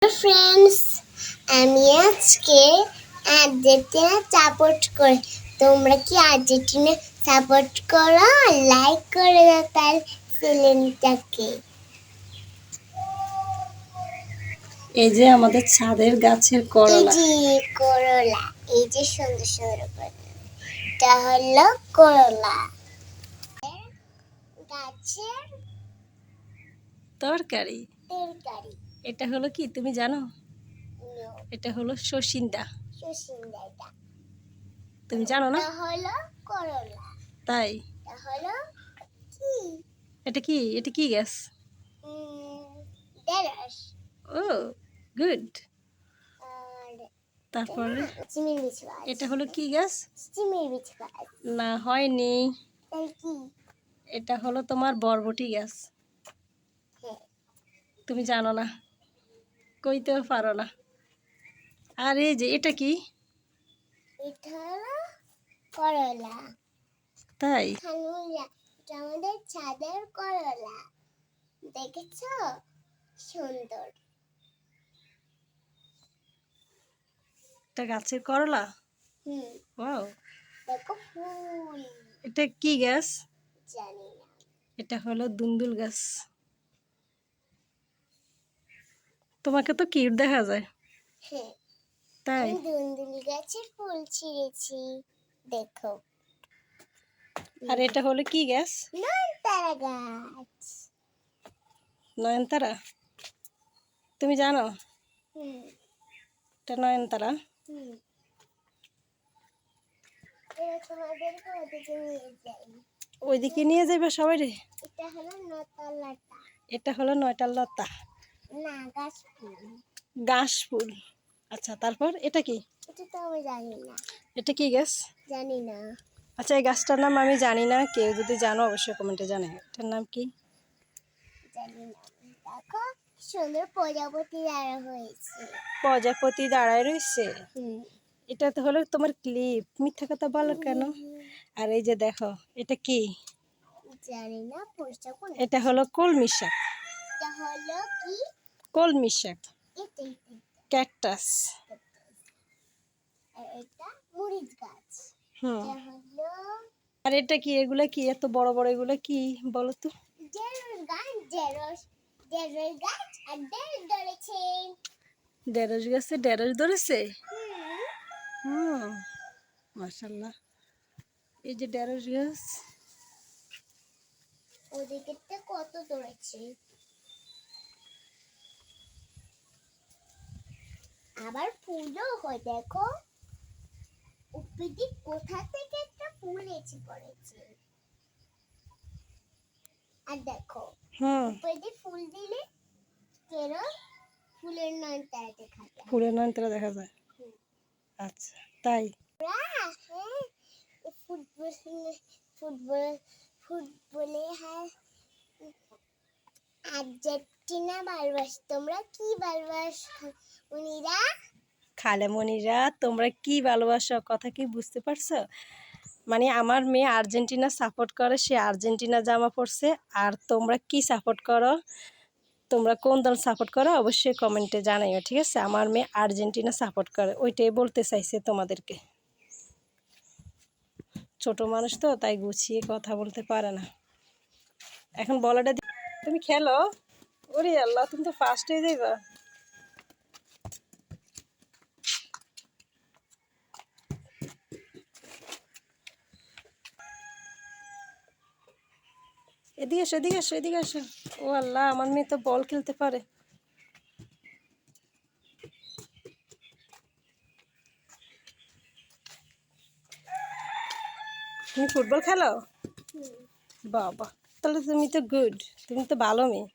Friends, আমি আজকে Argentina support করি। তোমরা কি আর্জেন্টিনা সাপোর্ট করো? লাইক করে দাও তার চ্যানেলটাকে। এই যে আমাদের ছাদের গাছের করলা, এই যে করলা, এই যে সুন্দর সুন্দর করলা, এটা হলো করলা গাছের তরকারি। এটা হলো কি তুমি জানো? এটা হলো সসিন্দা। তুমি জানো না? এটা হলো করলা। তাই এটা হলো কি? এটা কি গাছ? ঢেঁড়স। ও গুড। আর তারপরে চিমির বিচি গাছ। এটা হলো কি গাছ? চিমির বিচি গাছ। না, হয়নি। তাই কি? এটা হলো তোমার বরবটি গাছ। হ্যাঁ। তুমি জানো না, কইতেও পারো না। আর এই যে এটা কি? এটা হলো করলা। তাই খানুরা, এটা আমাদের ছাদের করলা। দেখেছো? সুন্দর। এটা গাছের করলা। ওয়াও। দেখো ফুল। এটা কি গাছ? জানি না। এটা হলো দুন্দুল গাছ। তোমাকে তো কিউট দেখা যায়। হ্যাঁ, তাই আমি দুন্দুল গাছের ফুল ছিঁড়েছি। দেখো। আর এটা হলো কি গাছ? নয়নতারা গাছ। নয়নতারা। তুমি জানো হুম এটা নয়নতারা? হুম তোমাদেরকে ওদিকে নিয়ে যাই। ওইদিকে নিয়ে যাবে সবাই রে। এটা হলো নতালাটা। এটা হলো নয়টার লতা। না, গাছ ফুল। ঘাস ফুল। আচ্ছা, তারপর এটা কি? এটা তো আমি জানি না। এটা কি গাছ? জানি না। আচ্ছা, এই গাছটার নাম আমি জানি না, কেউ যদি জানো অবশ্যই কমেন্টে জানাই। এটার নাম কি? জানি না। দেখো সুন্দর প্রজাপতি দাঁড়া হয়েছে। প্রজাপতি দাঁড়ায় রয়েছে। হুম এটা তো হলো তোমার ক্লিপ, মিথ্যা কথা বলো কেন? আর এই যে দেখো, এটা কি? জানি না। পরিষ্কার করে। এটা হলো কলমি শাক। এটা হলো কি? কলমি শাক। এটা ক্যাকটাস। আর এটা মরিচ গাছ। হুম। এটা হলো আর এটা কি? এগুলা কি এত বড় বড়? এগুলা কি বলো তো? ঢেঁড়স গাছ। ঢেঁড়স গাছ আর ঢেঁড়স ধরেছে। ঢেঁড়স গাছে ঢেঁড়স ধরেছে। হুম হুম, মাশাআল্লাহ। এই যে ঢেঁড়স গাছ। ওদিকে কত ধরেছে। আবার ফুলও হয়। দেখো উপরে কোথা থেকে একটা ফুল এসে পড়েছে। আর দেখো উপরে ফুল দিলে কেন ফুলের নয়নতারা দেখা যায়। ফুলের নয়নতারা দেখা যায়। আচ্ছা, তাই ফুটবল ফুটবল ফুটবলে আর্জেন্টিনা ভালোবাসি। তোমরা কি ভালোবাসো উনিরা? খালেমণিরা, তোমরা কি ভালোবাসো? কথা কি বুঝতে পারছো? মানে আমার মেয়ে আর্জেন্টিনা সাপোর্ট করে, সে আর্জেন্টিনা জামা পরছে। আর তোমরা কি সাপোর্ট করো? তোমরা কোন দল সাপোর্ট করো অবশ্যই কমেন্টে জানাইও, ঠিক আছে? আমার মেয়ে আর্জেন্টিনা সাপোর্ট করে, ওইটাই বলতে চাইছে তোমাদেরকে। ছোট মানুষ তো, তাই গুছিয়ে কথা বলতে পারে না। এখন বলাটা তুমি খেলো। ওরে আল্লাহ, তুমি তো ফার্স্ট হয়ে যাইবা। এদিকে এসো, এদিকে এসো, এদিকে এসো। ও আল্লাহ, আমার মেয়ে তো বল খেলতে পারে। তুমি ফুটবল খেলো? বাবা, তাহলে তুমি তো গুড, তুমি তো ভালো মেয়ে।